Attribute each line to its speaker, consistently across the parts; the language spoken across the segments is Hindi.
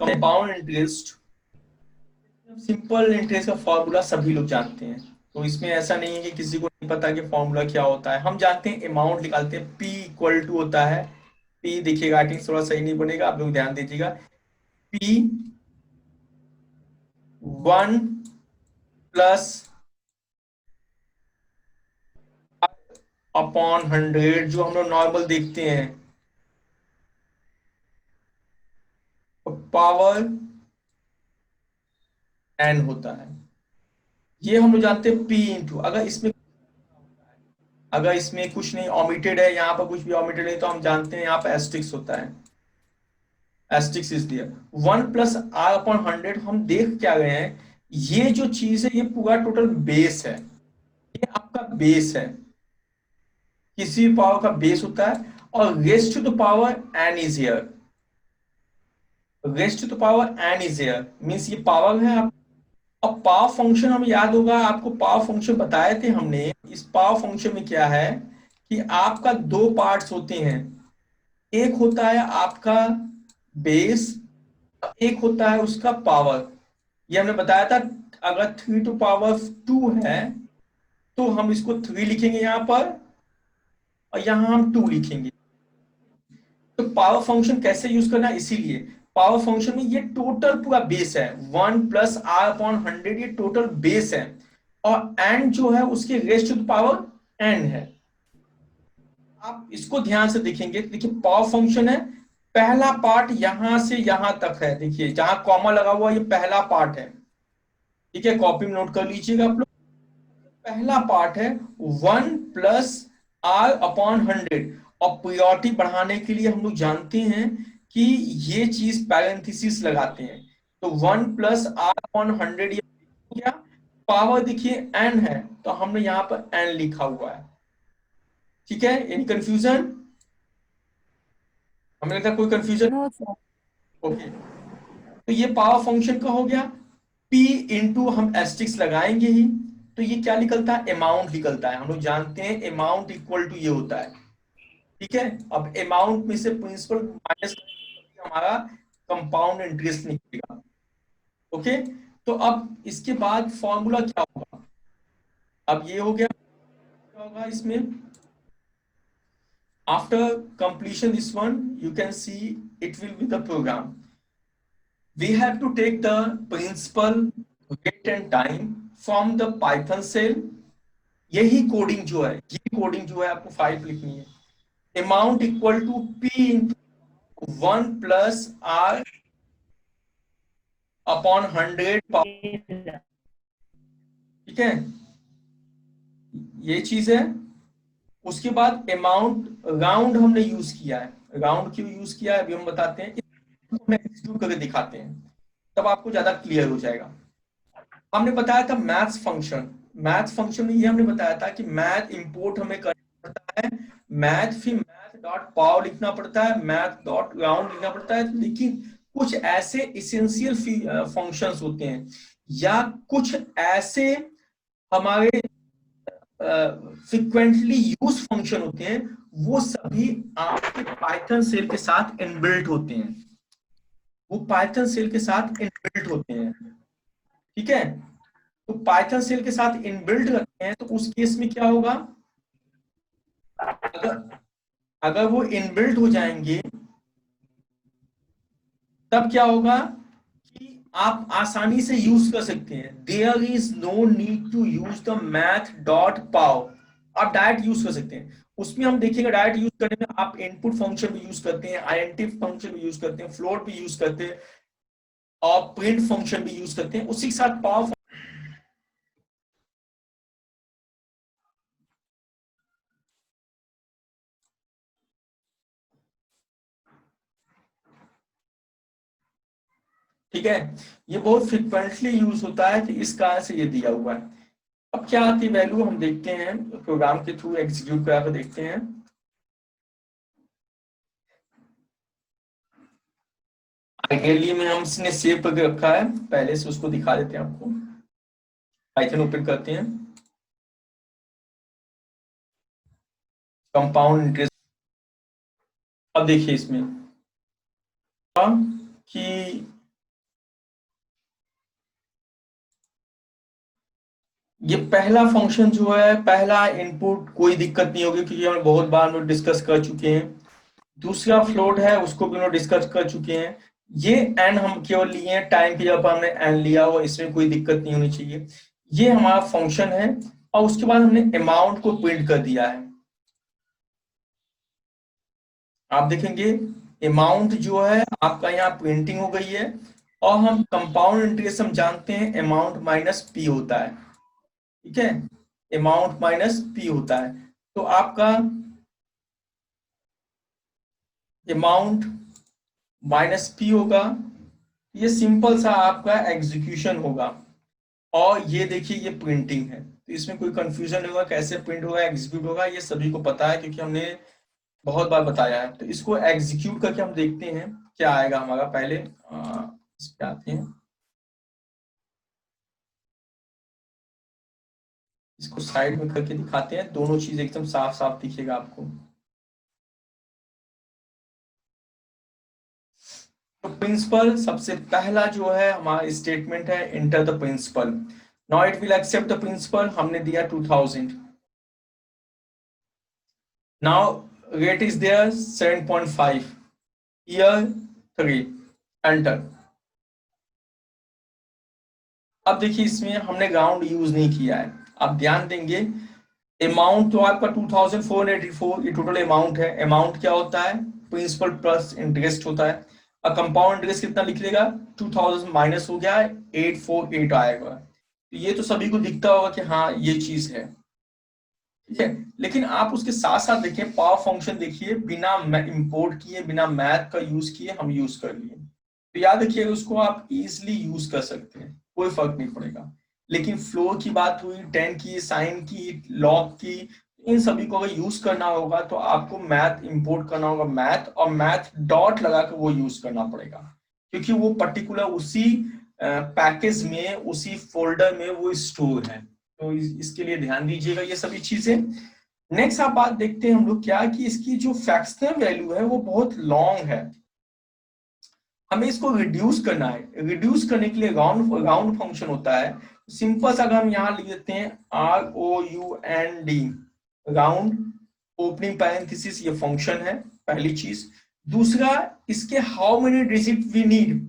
Speaker 1: कंपाउंड इंटरेस्ट, सिंपल इंटरेस्ट का फॉर्मूला सभी लोग जानते हैं, तो इसमें ऐसा नहीं है कि किसी को नहीं पता कि फॉर्मूला क्या होता है। हम जानते हैं अमाउंट निकालते हैं, P इक्वल टू होता है, P देखिएगा राइटिंग थोड़ा सही नहीं बनेगा, आप लोग ध्यान दीजिएगा, P 1 प्लस अपॉन 100 जो हम लोग नॉर्मल देखते हैं, पावर n होता है। ये हम लोग जानते हैं P इंटू, अगर इसमें कुछ नहीं ऑमिटेड है, यहाँ पर कुछ भी ऑमिटेड है, तो हम जानते हैं यहाँ पर एस्टिक्स होता है, asterisks is there. 1 plus R upon 100, हम देख क्या गए हैं, ये जो चीज है ये पूरा टोटल बेस है, ये आपका बेस है, किसी भी पावर का बेस होता है, और raised to the power N is here, raised to the power N is here means ये पावर है। अब पावर फंक्शन हमें याद होगा, आपको पावर फंक्शन बताए थे हमने। इस पावर फंक्शन में क्या है कि आपका दो पार्ट्स होते हैं, एक होता है आपका बेस, एक होता है उसका पावर। ये हमने बताया था, अगर 3 to power 2 है तो हम इसको 3 लिखेंगे यहाँ पर, और यहाँ हम 2 लिखेंगे। तो पावर फंक्शन कैसे यूज करना है, इसीलिए पावर फंक्शन में ये टोटल पूरा बेस है, 1 प्लस आर अपॉन 100, ये टोटल बेस है, और एन जो है उसके raised to the power N है। आप इसको ध्यान से देखेंगे, देखिए पावर फंक्शन है, पहला पार्ट यहां से यहां तक है, देखिए जहां कॉमा लगा हुआ ये पहला पार्ट है, ठीक है, कॉपी में नोट कर लीजिएगा आप लोग। पहला पार्ट है 1 प्लस आर अपॉन 100, और प्रियोरिटी बढ़ाने के लिए हम लोग जानते हैं कि ये चीज पैरेंथेसिस लगाते हैं, तो 1 प्लस आर अपॉन 100 ये हो गया। पावर देखिए एन है, तो हमने यहाँ पर एन लिखा हुआ है, ठीक है, एनी कंफ्यूजन, हमें लगता है कोई कंफ्यूजन।
Speaker 2: No sir.
Speaker 1: ओके, तो ये पावर फंक्शन का हो गया। P इंटू हम एस्टिक्स लगाएंगे ही, तो ये क्या निकलता है, अमाउंट निकलता है, हम लोग जानते हैं अमाउंट इक्वल टू ये होता है, ठीक है। अब अमाउंट में से प्रिंसिपल माइनस हमारा कंपाउंड इंटरेस्ट निकलेगा, ओके। तो अब इसके बाद फॉर्मूला क्या होगा, अब ये हो गया, क्या होगा इसमें, after completion this one you can see it will be the program. We have to take the principal, date and time from the Python shell। यही कोडिंग जो है, ये कोडिंग जो है आपको 5 लिखनी है। Amount equal to P into 1 plus R upon 100, ठीक है, ये चीज है। उसके बाद अमाउंट, राउंड हमने यूज किया है, राउंड क्यों यूज किया है अभी हम बताते हैं, इसको एग्जीक्यूट करके दिखाते हैं, तब आपको ज्यादा क्लियर हो जाएगा। हमने बताया था मैथ्स फंक्शन, मैथ फंक्शन में ये हमने बताया था कि मैथ इंपोर्ट हमें करना पड़ता है, मैथ फिर मैथ डॉट पाव लिखना पड़ता है, मैथ डॉट राउंड लिखना पड़ता है, लेकिन कुछ ऐसे इसेंशियल फंक्शंस होते हैं, या कुछ ऐसे हमारे फ्रिक्वेंटली यूज फंक्शन होते हैं, वो सभी आपके पाइथन सेल के साथ इनबिल्ट होते हैं, वो पाइथन सेल के साथ इनबिल्ट होते हैं, ठीक है। तो पाइथन सेल के साथ इनबिल्ट रखते हैं, तो उस केस में क्या होगा, अगर अगर वो इनबिल्ट हो जाएंगे, तब क्या होगा कि आप आसानी से यूज कर सकते हैं, there is no need to use the math dot pow, आप डायरेक्ट यूज कर सकते हैं। उसमें हम देखेंगे डायरेक्ट यूज करने में आप इनपुट फंक्शन भी यूज करते हैं, आईएनटी फंक्शन भी यूज करते हैं, फ्लोट भी यूज करते हैं, और प्रिंट फंक्शन भी यूज करते हैं, उसी के साथ पाव, ठीक है। ये बहुत फ्रिक्वेंटली यूज होता है, कि इस कारण से ये दिया हुआ है। अब क्या आती है वैल्यू, हम देखते हैं प्रोग्राम के थ्रू एग्जीक्यूट करा कर देखते हैं। आइडियली में हमने सेव करके रखा है पहले से, उसको दिखा देते हैं आपको, पाइथन ओपन करते हैं, कंपाउंड इंटरेस्ट। अब देखिए इसमें कि ये पहला फंक्शन जो है, पहला इनपुट कोई दिक्कत नहीं होगी क्योंकि हम बहुत बार हम लोग डिस्कस कर चुके हैं। दूसरा फ्लोट है, उसको भी हम लोग डिस्कस कर चुके हैं। ये एन हम केवल लिए हैं, टाइम की जगह पर हमने एन लिया हुआ, इसमें कोई दिक्कत नहीं होनी चाहिए। ये हमारा फंक्शन है और उसके बाद हमने अमाउंट को प्रिंट कर दिया है। आप देखेंगे अमाउंट जो है आपका यहाँ प्रिंटिंग हो गई है। और हम कंपाउंड इंटरेस्ट हम जानते हैं अमाउंट माइनस पी होता है, ठीक है, अमाउंट माइनस पी होता है। तो आपका अमाउंट माइनस पी होगा, ये सिंपल सा आपका एग्जीक्यूशन होगा। और ये देखिए ये प्रिंटिंग है, तो इसमें कोई कंफ्यूजन नहीं होगा कैसे प्रिंट होगा एग्जीक्यूट होगा, ये सभी को पता है क्योंकि हमने बहुत बार बताया है। तो इसको एग्जीक्यूट करके हम देखते हैं क्या आएगा हमारा। पहले इस पे आते हैं, इसको साइड में करके दिखाते हैं, दोनों चीज एकदम साफ साफ दिखेगा आपको। तो प्रिंसिपल सबसे पहला जो है हमारा स्टेटमेंट है, enter the principal. Now it will accept the principal, हमने दिया 2000। Now rate is there 7.5, year 3, enter. अब देखिए इसमें हमने राउंड यूज नहीं किया है। आप ध्यान देंगे अमाउंट तो आपका 2484 ये टोटल अमाउंट है। अमाउंट क्या होता है, प्रिंसिपल प्लस इंटरेस्ट होता है। और कंपाउंड इंटरेस्ट कितना लिख लेगा, 2000 माइनस हो गया 848 आएगा। तो ये तो सभी को दिखता होगा कि हाँ ये चीज है, ठीक है। लेकिन आप उसके साथ साथ देखिए पावर फंक्शन देखिए, बिना इंपोर्ट किए बिना मैथ का यूज किए हम यूज कर लिए। तो याद रखिए उसको आप इजिली यूज कर सकते हैं, कोई फर्क नहीं पड़ेगा। लेकिन फ्लो की बात हुई, टेन की, साइन की, लॉग की, इन सभी को अगर यूज करना होगा तो आपको मैथ इंपोर्ट करना होगा, मैथ और मैथ डॉट लगा कर वो यूज करना पड़ेगा, क्योंकि वो पर्टिकुलर उसी पैकेज में उसी फोल्डर में वो स्टोर है। तो इसके लिए ध्यान दीजिएगा ये सभी चीजें। नेक्स्ट आप बात देखते हैं हम लोग क्या कि इसकी जो फ्रैक्शनल वैल्यू है वो बहुत लॉन्ग है, हमें इसको रिड्यूस करना है। रिड्यूस करने के लिए राउंड राउंड फंक्शन होता है। सिंपल सा अगर हम यहाँ लिख देते हैं ROUND, राउंड ओपनिंग पैरेंथेसिस, ये फंक्शन है पहली चीज। दूसरा इसके how many digit we need.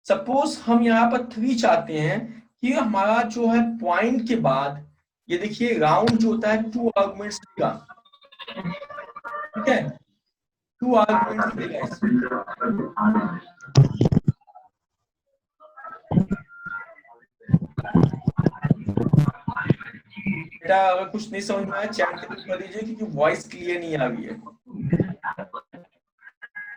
Speaker 1: Suppose हम यहाँ पर 3 चाहते हैं कि हमारा जो है पॉइंट के बाद, ये देखिए राउंड जो होता है 2 आर्गुमेंट्स देगा, ठीक है, 2 आर्गुमेंट्स देगा इसमें। बेटा अगर कुछ नहीं समझ में आया चैट के थ्रू कर दीजिए क्योंकि वॉइस क्लियर नहीं आ रही है।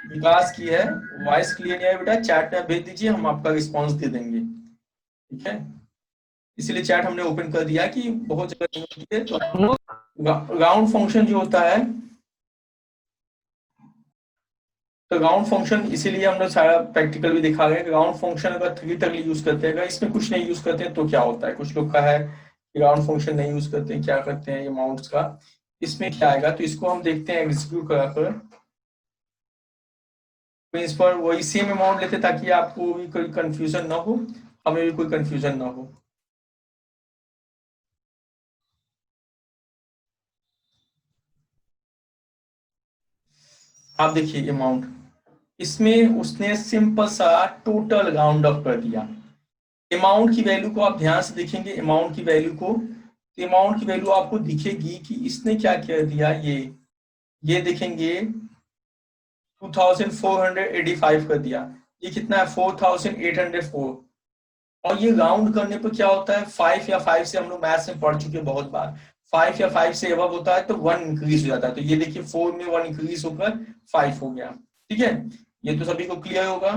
Speaker 1: विकास की है, वॉइस क्लियर नहीं आ रही बेटा, चैट में भेज दीजिए, हम आपका रिस्पांस दे देंगे, ठीक है। इसीलिए चैट हमने ओपन कर दिया कि बहुत जगह नहीं होती है। तो राउंड फंक्शन जो होता है, तो राउंड फंक्शन इसीलिए हमने सारा प्रैक्टिकल भी दिखा गया कि राउंड फंक्शन अगर 3 तक यूज करते हैं, अगर इसमें कुछ नहीं यूज करते हैं तो क्या होता है। कुछ लोग का है कि राउंड फंक्शन नहीं यूज करते हैं, क्या करते हैं अमाउंट्स का, इसमें क्या आएगा। तो इसको हम देखते हैं एग्जीक्यूट कराकर। प्रिंसिपल वही सेम अमाउंट लेते ताकि आपको भी कोई कंफ्यूजन ना हो, हमें भी कोई कंफ्यूजन ना हो। आप देखिए अमाउंट, इसमें उसने सिंपल सा टोटल राउंड ऑफ कर दिया। अमाउंट की वैल्यू को आप ध्यान से देखेंगे, अमाउंट की वैल्यू को, तो अमाउंट की वैल्यू आपको दिखेगी कि इसने क्या कर दिया, ये देखेंगे 2485 कर दिया। ये कितना है 4804। और ये राउंड करने पर क्या होता है, 5 या 5 से हम लोग मैथ्स में पढ़ चुके बहुत बार, 5 या 5 से एबव होता है तो 1 इंक्रीज हो जाता है। तो ये देखिए 4 में 1 इंक्रीज होकर 5 हो गया, ठीक है। ये तो सभी को क्लियर होगा,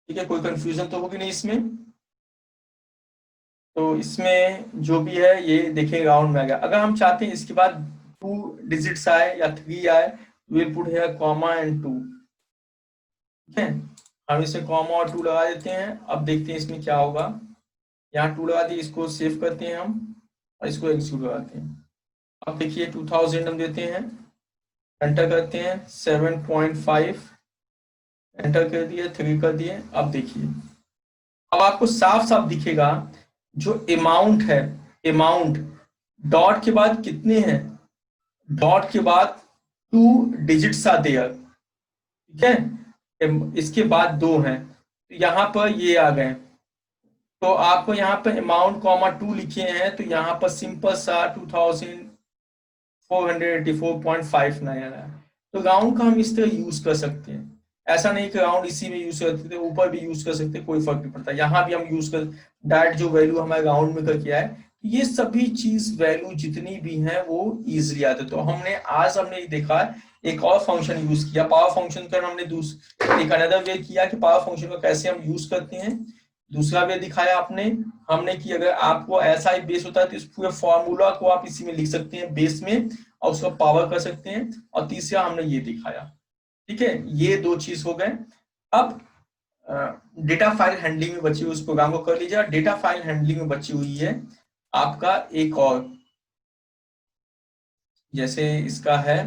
Speaker 1: ठीक है, कोई कंफ्यूजन तो होगी नहीं इसमें। तो इसमें जो भी है ये देखिए राउंड में आ गया। अगर हम चाहते हैं इसके बाद 2 डिजिट्स आए या 3 आए, will put here comma and 2, ठीक है। हम इसे कॉमा और 2 लगा देते हैं। अब देखते हैं इसमें क्या होगा। यहाँ 2 लगा दिए, इसको सेव करते हैं हम और इसको एग्जीक्यूट लगाते हैं। अब देखिए 2000 हम देते हैं, एंटर करते हैं, 7.5 एंटर कर दिए, 3 कर दिए। अब देखिए अब आपको साफ साफ दिखेगा जो अमाउंट है अमाउंट, डॉट के बाद कितने हैं, डॉट के बाद 2 डिजिट्स आर देयर, ठीक है, इसके बाद 2 हैं, तो यहाँ पर ये आ गए। तो आपको यहाँ पे अमाउंट कॉमा 2 लिखे हैं, तो यहाँ पर सिंपल सा 2484.59 आ रहा है। तो राउंड का हम इस तरह यूज कर सकते हैं, ऐसा नहीं कि राउंड इसी में यूज कर सकते, ऊपर भी यूज कर सकते, कोई फर्क नहीं पड़ता। यहाँ भी हम यूज कर डायरेक्ट जो वैल्यू हमारे राउंड में कर किया है, ये सभी चीज वैल्यू जितनी भी हैं वो इजिली आते। तो हमने देखा एक और फंक्शन यूज किया, पावर फंक्शन का हमने एक अनदर वे किया कि पावर फंक्शन को कैसे हम यूज करते हैं, दूसरा वे दिखाया आपने हमने कि अगर आपको ऐसा ही बेस होता है तो इस पूरे फॉर्मूला को आप इसी में लिख सकते हैं बेस में, और उसको पावर कर सकते हैं। और तीसरा हमने ये दिखाया, ठीक है, ये 2 चीज हो गए। अब डेटा फाइल हैंडलिंग में बची हुई उस प्रोग्राम को कर लीजिए। डेटा फाइल हैंडलिंग में बची हुई है आपका एक और, जैसे इसका है,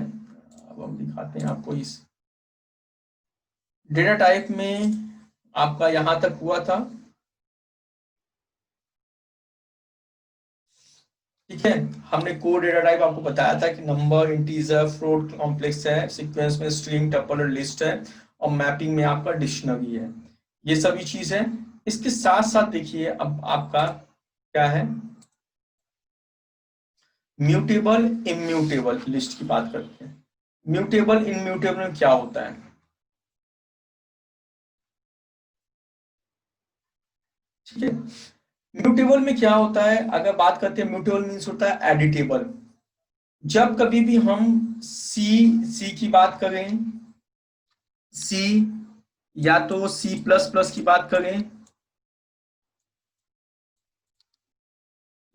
Speaker 1: अब हम दिखाते हैं आपको। इस डेटा टाइप में आपका यहां तक हुआ था, ठीक है। हमने कोड डेटा टाइप आपको बताया था कि नंबर, इंटीजर, फ्लोट, कॉम्प्लेक्स है, सीक्वेंस में स्ट्रिंग, टपल और लिस्ट है, और मैपिंग में आपका डिक्शनरी है, ये सभी चीज है। इसके साथ साथ देखिए अब आपका क्या है, म्यूटेबल इम्यूटेबल लिस्ट की बात करते हैं। म्यूटेबल इम्यूटेबल में क्या होता है, ठीक है। म्यूटेबल में क्या होता है, अगर बात करते हैं, म्यूटेबल मीन्स होता है एडिटेबल। जब कभी भी हम सी की बात करें, सी या तो सी प्लस प्लस की बात करें,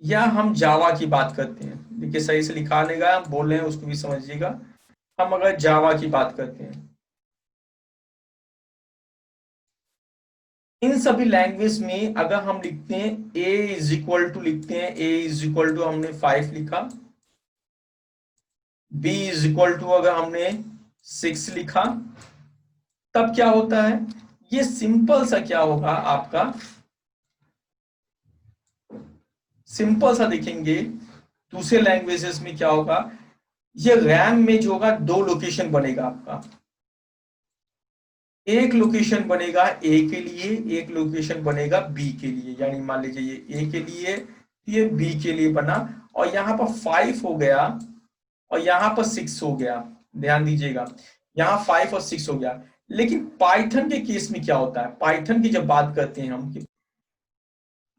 Speaker 1: या हम जावा की बात करते हैं, देखिए सही से लिखा नहीं गया, बोल रहे हैं उसको भी समझिएगा। हम अगर जावा की बात करते हैं, इन सभी लैंग्वेज में अगर हम लिखते हैं ए इज इक्वल टू, लिखते हैं ए इज इक्वल टू, हमने 5 लिखा, बी इज इक्वल टू अगर हमने 6 लिखा, तब क्या होता है, ये सिंपल सा क्या होगा आपका, सिंपल सा देखेंगे दूसरे लैंग्वेजेस में क्या होगा, ये रैम में जो होगा 2 लोकेशन बनेगा आपका, एक लोकेशन बनेगा ए के लिए, एक लोकेशन बनेगा बी के लिए, यानी मान लीजिए ये ए के लिए, ये बी के लिए बना, और यहाँ पर 5 हो गया और यहाँ पर 6 हो गया, ध्यान दीजिएगा, यहाँ 5 और 6 हो गया। लेकिन पाइथन के केस में क्या होता है, पाइथन की जब बात करते हैं हम,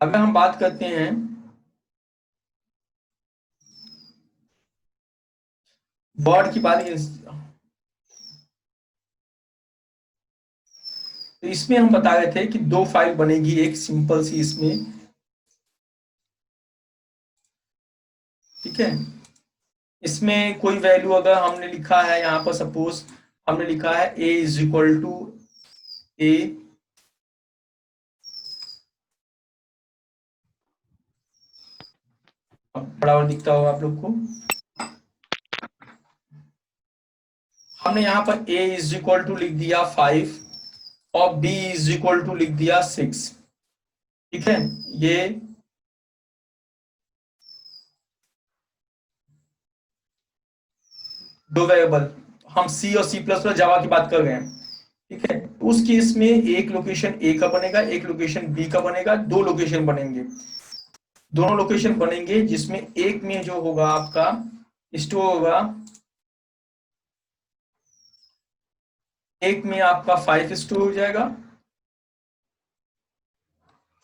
Speaker 1: अगर हम बात करते हैं वर्ड की बात, तो इसमें हम बता रहे थे कि 2 फाइल बनेगी, एक सिंपल सी इसमें, ठीक है, इसमें कोई वैल्यू अगर हमने लिखा है, यहाँ पर सपोज हमने लिखा है a इज इक्वल टू ए, बराबर दिखता होगा आप लोग को, हमने यहाँ पर a इज इक्वल टू लिख दिया 5 और b इज इक्वल टू लिख दिया 6, ठीक है। ये दो वेरिएबल, हम सी और सी प्लस प्लस जावा की बात कर रहे हैं, ठीक है। उस केस में एक लोकेशन ए का बनेगा, एक लोकेशन बी का बनेगा, 2 लोकेशन बनेंगे, दोनों लोकेशन बनेंगे, जिसमें एक में जो होगा आपका स्टोर होगा, एक में आपका 5 स्टोर हो जाएगा,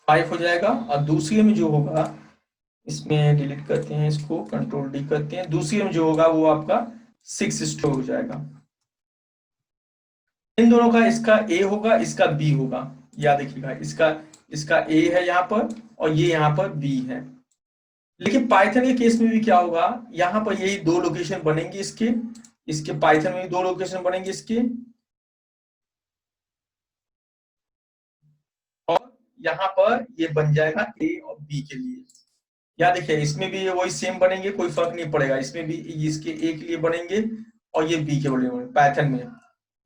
Speaker 1: 5 हो जाएगा, और दूसरे में जो होगा, इसमें डिलीट करते हैं, इसको कंट्रोल डी करते हैं, दूसरे में जो होगा वो आपका 6 स्टोर हो जाएगा। इन दोनों का, इसका ए होगा, इसका बी होगा, याद रखिएगा, इसका इसका ए है यहाँ पर और ये यहाँ पर बी है। लेकिन पाइथन के केस में भी क्या होगा, यहाँ पर यही 2 लोकेशन बनेंगे इसके, इसके पाइथन में भी 2 लोकेशन बनेंगे इसके, और यहाँ पर ये बन जाएगा ए और बी के लिए। या देखिए इसमें भी वही सेम बनेंगे, कोई फर्क नहीं पड़ेगा, इसमें भी इसके ए के लिए बनेंगे और ये बी के बनेंगे पाइथन में,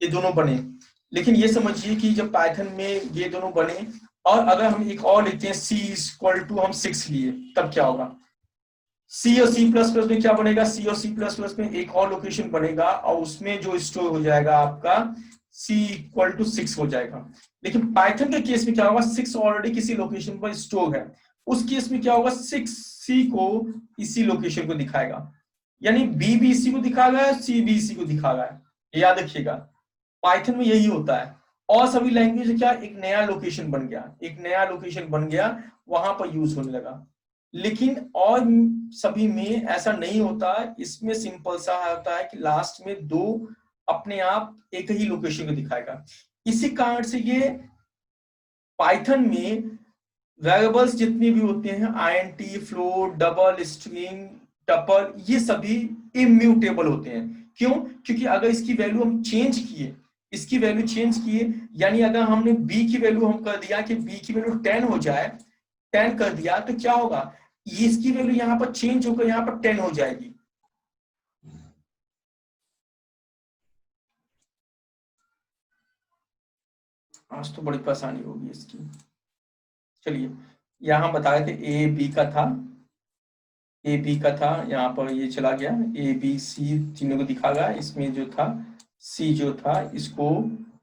Speaker 1: ये दोनों बने। लेकिन ये समझिए कि जब पाइथन में ये दोनों बने, और अगर हम एक और लिखते हैं सी इक्वल टू हम 6 लिए, तब क्या होगा, सी और सी प्लस प्लस में क्या बनेगा, सी और सी प्लस प्लस में एक और लोकेशन बनेगा और उसमें जो स्टोर हो जाएगा आपका सी इक्वल टू 6 हो जाएगा। लेकिन पाइथन के केस में क्या होगा, 6 ऑलरेडी किसी लोकेशन पर स्टोर है, उस केस में क्या होगा, 6 सी को इसी लोकेशन को दिखाएगा, यानी बी भी इसी को दिखाएगा, सी भी इसी को दिखाएगा। याद रखिएगा पाइथन में यही होता है। और सभी लैंग्वेज में क्या, एक नया लोकेशन बन गया, एक नया लोकेशन बन गया, वहां पर यूज होने लगा। लेकिन और सभी में ऐसा नहीं होता, इसमें सिंपल सा होता है कि लास्ट में दो अपने आप एक ही लोकेशन को दिखाएगा। इसी कारण से ये पाइथन में वेरिएबल्स जितनी भी होते हैं, INT, float, double, string, tuple, ये सभी इम्यूटेबल होते हैं। क्यों? क्योंकि अगर इसकी वैल्यू हम चेंज किए, इसकी वैल्यू चेंज किए, यानी अगर हमने बी की वैल्यू हम कर दिया कि बी की वैल्यू 10 हो जाए, 10 कर दिया, तो क्या होगा, ये इसकी वैल्यू यहाँ पर चेंज होकर यहाँ पर 10 हो जाएगी। आज तो बड़ी परेशानी होगी इसकी। चलिए यहाँ बता रहे थे ए बी का था, ए बी का था, यहाँ पर ये चला गया, ए बी सी तीनों को दिखा गया। इसमें जो था सी जो था, इसको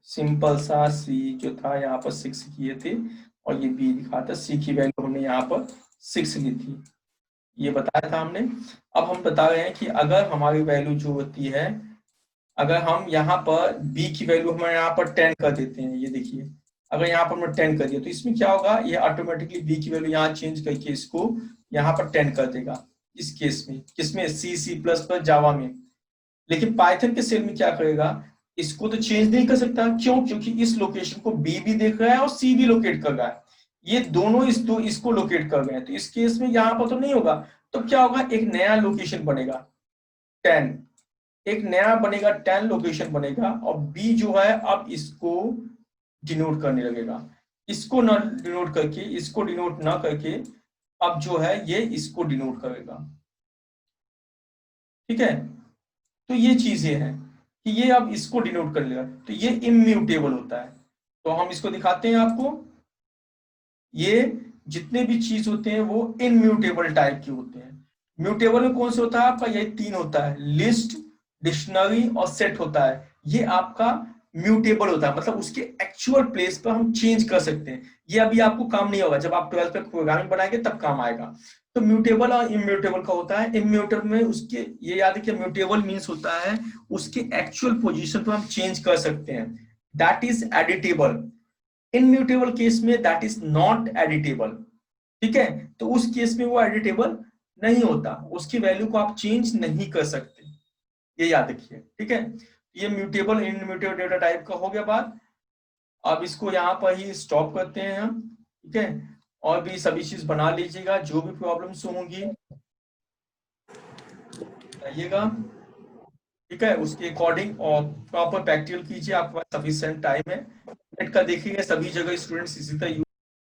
Speaker 1: सिंपल सा सी जो था यहाँ पर 6 किए थे, और ये बी दिखा था, सी की वैल्यू हमने यहाँ पर 6 ली थी, ये बताया था हमने। अब हम बता रहे हैं कि अगर हमारी वैल्यू जो होती है, अगर हम यहाँ पर b की वैल्यू हम यहाँ पर 10 कर देते हैं, ये देखिए अगर यहाँ पर हमने 10 कर दिया तो इसमें क्या होगा, ये ऑटोमेटिकली b की वैल्यू यहाँ चेंज करके इसको यहाँ पर 10 कर देगा। इस केस में किसमें, सी सी प्लस प्लस जावा में। लेकिन पाइथन के सेल में क्या करेगा, इसको तो चेंज नहीं कर सकता। क्यों? क्योंकि इस लोकेशन को बी भी देख रहा है और सी भी लोकेट कर रहा है, ये दोनों इसको लोकेट कर रहे हैं। तो इस केस में यहाँ पर तो नहीं होगा, तो क्या होगा, एक नया लोकेशन बनेगा 10, एक नया बनेगा 10 लोकेशन बनेगा, और बी जो है अब इसको डिनोट करने लगेगा, इसको न डिनोट करके, इसको डिनोट ना करके अब जो है ये इसको डिनोट करेगा। ठीक है, तो ये चीजें हैं कि ये अब इसको डिनोट कर लेगा, तो ये इम्यूटेबल होता है। तो हम इसको दिखाते हैं आपको, ये जितने भी चीज होते हैं वो इनम्यूटेबल टाइप के होते हैं। म्यूटेबल में कौन से होता है आपका, ये 3 होता है, लिस्ट, डिक्शनरी और सेट होता है। ये आपका म्यूटेबल होता है, मतलब उसके एक्चुअल प्लेस पर हम चेंज कर सकते हैं। ये अभी आपको काम नहीं होगा, जब आप 12th पे प्रोग्रामिंग बनाएंगे तब काम आएगा। तो म्यूटेबल और इम्यूटेबल का होता है, इम्यूटेबल में उसके, ये याद है कि म्यूटेबल मीन्स होता है उसके एक्चुअल पोजीशन पर हम चेंज कर सकते हैं, दैट इज एडिटेबल। इनम्यूटेबल केस में दैट इज नॉट एडिटेबल। ठीक है, तो उस केस में वो एडिटेबल नहीं होता, उसकी वैल्यू को आप चेंज नहीं कर सकते, ये याद रखिए। ठीक है, ये म्यूटेबल इनम्यूटेबल डेटा टाइप का हो गया बात। अब इसको यहाँ पर ही स्टॉप करते हैं हम। ठीक है, और भी सभी चीज बना लीजिएगा, जो भी प्रॉब्लम्स होंगी बताइएगा। ठीक है, उसके अकॉर्डिंग और प्रॉपर प्रैक्टिकल कीजिए, आपके पास सफिशिएंट टाइम है। नेट का देखिएगा, सभी जगह स्टूडेंट्स इसी तरह